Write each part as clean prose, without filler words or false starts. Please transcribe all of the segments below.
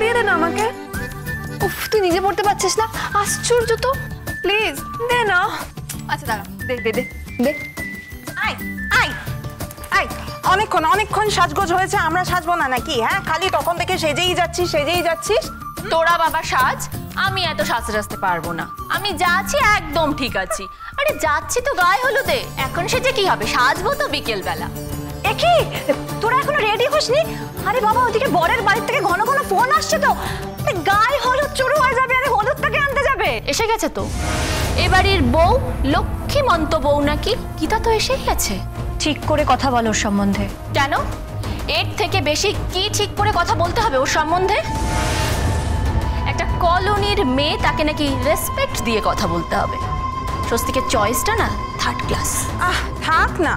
পরিয়ে দে না আমাকে। উফ, তুই নিজে পড়তে পারছিস না? আশ্চর্য তো। প্লিজ দে না। আচ্ছা দাঁড়া, দে দে দে দে। আই আই আই, অনেকক্ষণ সাজগোজ হয়েছে, আমরা সাজবো না নাকি? হ্যাঁ, খালি তখন থেকে সেজেই যাচ্ছিস। তোরা বাবা সাজ, আমি এত সাজতে সাজতে পারবো না। আমি যাচ্ছি, একদম ঠিক আছি। আরে যাচ্ছি তো গায়ে হলুদে, এখন সেজে কি হবে? সাজবো তো বিকেল বেলা। একি তোরা এখনো রেডি হসনি? আরে বাবা, ওদিকে বরের বাড়ি থেকে ঘন ঘন ফোন আসছে তো, গায়ে হলুদ শুরু হয়ে যাবে। আরে হলুদটাকে আনতে যাবে। এসে গেছে তো এবাড়ির বউ, লক্ষ্মীমন্ত বউ নাকি? গীতা তো এসেই গেছে। ঠিক করে কথা বলো ওর সম্বন্ধে। কেন? এর থেকে বেশি কি ঠিক করে কথা বলতে হবে ওর সম্বন্ধে? একটা কলোনির মেয়ে, তাকে নাকি রেসপেক্ট দিয়ে কথা বলতে হবে। স্বস্তিকের চয়েসটা না থার্ড ক্লাস। থাক না,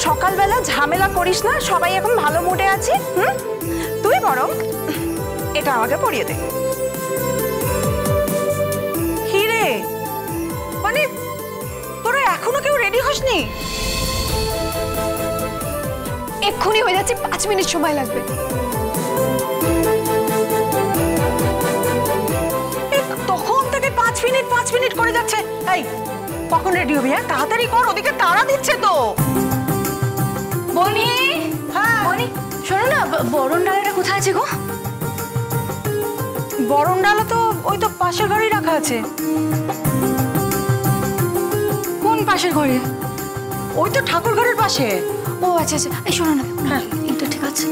সকালবেলা ঝামেলা করিস না। সবাই এখন ভালো মুডে আছে। তুই বরং এটা আমাকে পরিয়ে দে। কি রে, মানে তোরা এখনো কেউ রেডি হসনি? এক্ষুনি হয়ে যাচ্ছে, 5 মিনিট সময় লাগবে। তখন থেকে 5 মিনিট করে যাচ্ছে। এই, কখন রেডি হবি? হ্যাঁ, তাড়াতাড়ি কর, ওদিকে তাড়া দিচ্ছে তো। বনি, হ্যাঁ বনি, শোনো না, বরণ ডালাটা কোথায় আছে গো? বরণ ডালা তো ওই তো পাশের ঘরেই রাখা আছে। কোন পাশের ঘরে? ওই তো ঠাকুর ঘরের পাশে। ও আচ্ছা আচ্ছা, এই শোনো না, হ্যাঁ এই তো ঠিক আছে।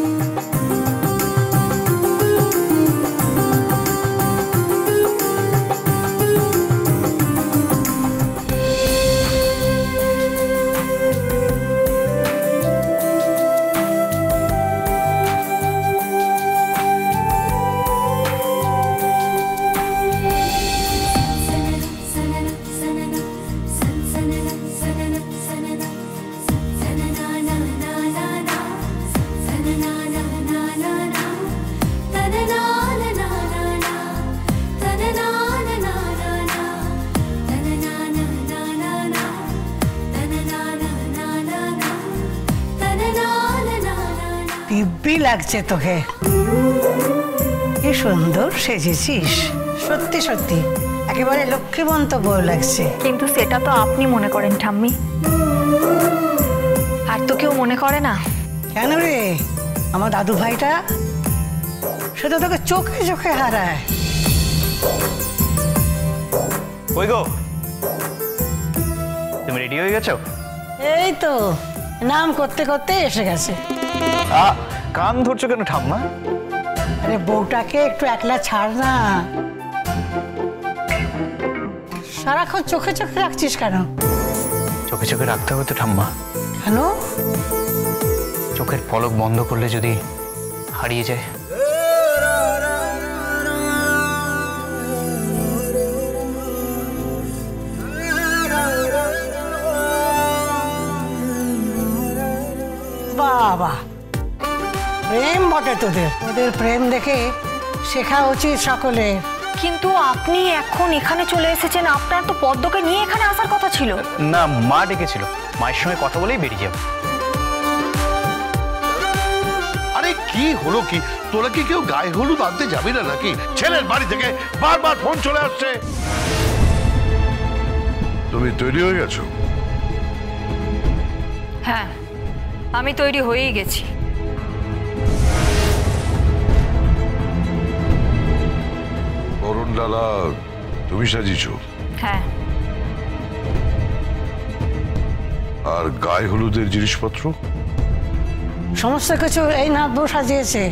দিব্যি লাগছে তোকে, কি সুন্দর সেজেছিস। সত্যি সত্যি একেবারে লক্ষ্মীবন্ত বউ লাগছে। কিন্তু সেটা তো আপনি মনে করেন ঠাম্মি, আর তো কেউ মনে করে না। কেন রে, আমার দাদু ভাইটা শুধু তোকে চোখে চোখে হারায়। কই গো, তুমি রেডি হয়ে গেছো? এই তো নাম করতে করতে এসে গেছে। কান ধরছো কেন ঠাম্মা? আরে বউটাকে একটু একলা ছাড় না, সারাক্ষণ চোখে চোখে রাখছিস কেন? চোখে চোখে রাখতে হবে তো ঠাম্মা। কেন? চোখের পলক বন্ধ করলে যদি হারিয়ে যায়। বাবা, প্রেম বটে তোদের। তোদের প্রেম দেখে শেখা উচিত সকলের। কিন্তু আপনি এখন এখানে চলে এসেছেন, আপনার তো পদ্মকে নিয়ে এখানে আসার কথা ছিল। না, মা ডেকেছিল, মায়ের সঙ্গে কথা বলেই বেরিয়ে যাব। আরে কি হলো কি, তোরা কি কেউ গায়ে হলুদ আনতে যাবি না নাকি? ছেলের বাড়ি থেকে বারবার ফোন চলে আসছে। তুমি তৈরি হয়ে গেছো? হ্যাঁ, আমি তৈরি হয়েই গেছি। বরণ ডালা তুমি সাজিয়েছো? হ্যাঁ। আর গায়ে হলুদের জিনিসপত্র? সমস্ত কিছু এই নাথ বউ সাজিয়েছে,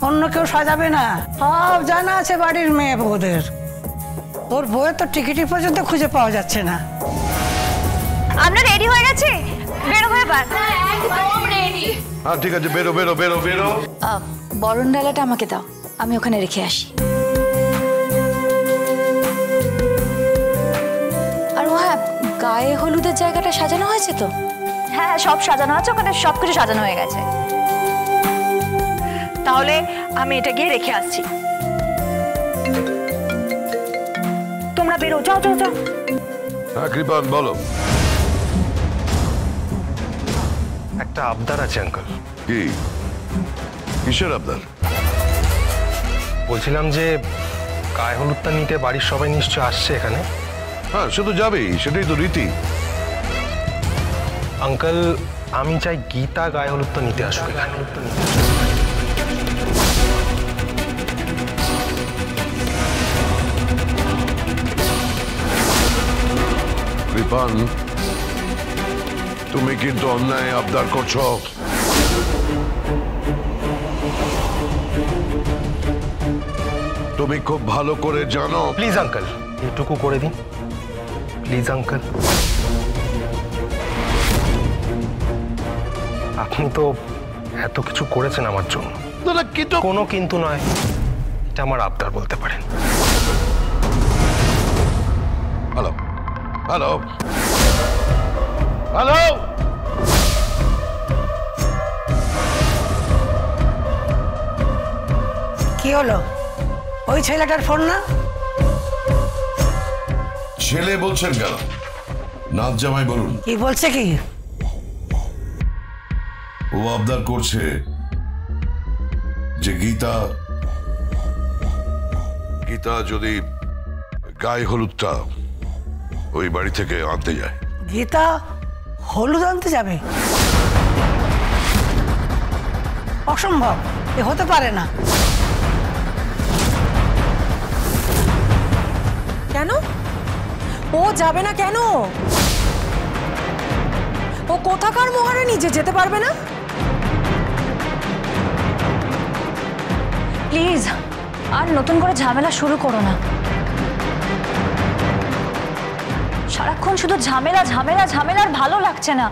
অন্য কেউ সাজাবে না। সব জানা আছে বাড়ির মেয়ে বউদের। তোর বউয়ের তো টিকিটি পর্যন্ত খুঁজে পাওয়া যাচ্ছে না। আমরা রেডি হয়ে গেছি, বেরোবো এবার। হ্যাঁ ঠিক আছে, বেরো বেরো বেরো বেরো। বরণ ডালাটা আমাকে দাও, আমি ওখানে রেখে আসি। আর হ্যাঁ, গায়ে হলুদের জায়গাটা সাজানো হয়েছে তো? হ্যাঁ, সব সাজানো আছে, ওখানে সবকিছু সাজানো হয়ে গেছে। তাহলে আমি এটা গিয়ে রেখে আসছি। তোমরা বেরো, যাও যাও যাও। হ্যাঁ কৃপান বলো। একটা আবদার আছে আঙ্কেল। কি কি কিসের আবদার? বলছিলাম যে গায়ে হলুদটা নিতে বাড়ির সবাই নিশ্চয় আসছে এখানে। হ্যাঁ, সে তো যাবেই, সেটাই তো রীতি। আঙ্কেল, আমি চাই গীতা গায়ে হলুদটা নিতে আসুক এখানে। কৃপান, তুমি কিন্তু অন্যায় আবদার করছো। তুমি খুব ভালো করে জানো। প্লিজ আঙ্কেল, এটুকু করে দিন প্লিজ আঙ্কেল। আপনি তো এত কিছু করেছেন আমার জন্য। দাদা, কিন্তু কোনো কিন্তু নয়, এটা আমার আবদার বলতে পারেন। হ্যালো হ্যালো হ্যালো, কি হলো? ওই ছেলেটার ফোন না? ছেলে বলছেন কেন? নাথ জামাই বলুন। কি বলছে কি? ও আবদার করছে যে গীতা যদি গায়ে হলুদটা ওই বাড়ি থেকে আনতে যায়। গীতা হলুদ আনতে যাবে? অসম্ভব, এ হতে পারে না। কেন? ও যাবে না কেন? ও কোথাকার মহারানী যে যেতে পারবে না? প্লিজ আর নতুন করে ঝামেলা শুরু করো না। সারাক্ষণ শুধু ঝামেলা ঝামেলা ঝামেলা, আর ভালো লাগছে না।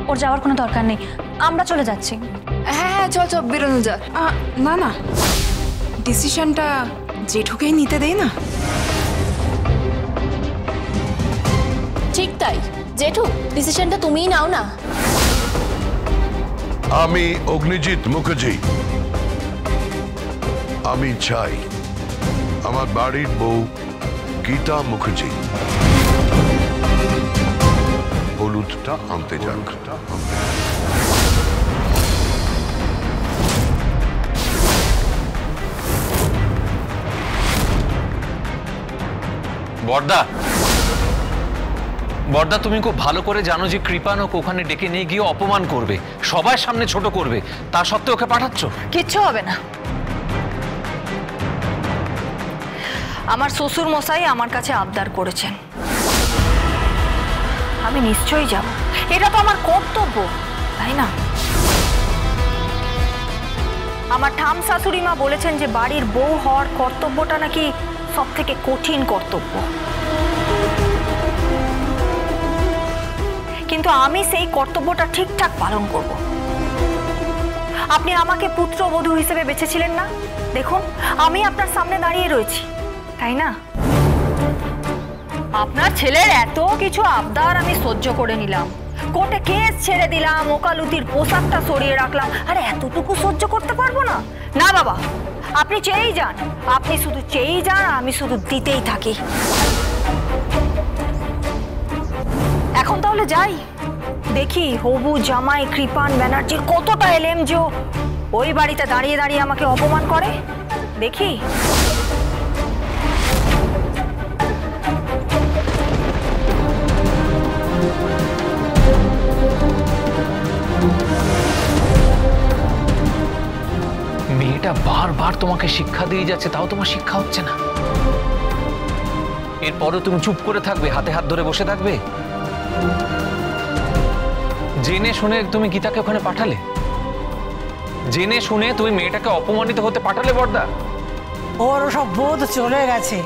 ওর যাওয়ার কোনো দরকার নেই, আমরা চলে যাচ্ছি। হ্যাঁ হ্যাঁ, চল চল, বেরোনো যাক। না না, ডিসিশনটা জেঠুকেই নিতে দেই না। ঠিক তাই, জেঠু ডিসিশনটা তুমিই নাও না। আমি অগ্নিজিৎ মুখার্জি, আমি চাই আমার বাড়ির বউ গীতা মুখার্জি হলুদটা আনতে যাক। বর্দা, বর্দা, তুমি খুব ভালো করে জানো যে কৃপানক ওখানে ডেকে নিয়ে গিয়ে অপমান করবে, সবার সামনে ছোট করবে, তা সত্ত্বেও ওকে পাঠাচ্ছ? কিচ্ছু হবে না। আমার শ্বশুর মশাই আমার কাছে আবদার করেছেন, আমি নিশ্চয়ই যাব। এটা তো আমার কর্তব্য, তাই না? আমার ঠাম শাশুড়ি মা বলেছেন যে বাড়ির বউ হওয়ার কর্তব্যটা নাকি সব থেকে কঠিন কর্তব্য, কিন্তু আমি সেই কর্তব্যটা ঠিকঠাক পালন করব। আপনি আমাকে পুত্রবধূ হিসেবে বেছেছিলেন না? দেখুন, আমি আপনার সামনে দাঁড়িয়ে রয়েছি, তাই না? আপনার ছেলের এত কিছু আবদার আমি সহ্য করে নিলাম, কোর্টে কেস ছেড়ে দিলাম, ওকালতির পোশাকটা সরিয়ে রাখলাম, আর এতটুকু সহ্য করতে পারবো না? না বাবা, আপনি চেয়েই যান, আপনি শুধু চেয়েই যান, আমি শুধু দিতেই থাকি। এখন তাহলে যাই, দেখি হবু জামাই কৃপান ব্যানার্জির কতটা এলেম যে ওই বাড়িতে দাঁড়িয়ে দাঁড়িয়ে আমাকে অপমান করে, দেখি। মেয়েটা বারবার তোমাকে শিক্ষা দিয়ে যাচ্ছে, তাও তোমার শিক্ষা হচ্ছে না। এরপরও তুমি চুপ করে থাকবে, হাতে হাত ধরে বসে থাকবে? জেনে শুনে তুমি গীতাকে ওখানে পাঠালে, জেনে শুনে তুমি মেয়েটাকে অপমানিত হতে পাঠালে বর্দা। ওর সব বোধ চলে গেছে।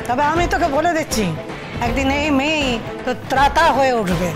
তবে আমি তোকে বলে দিচ্ছি, একদিন এই মেয়ে তো ত্রাতা হয়ে উঠবে।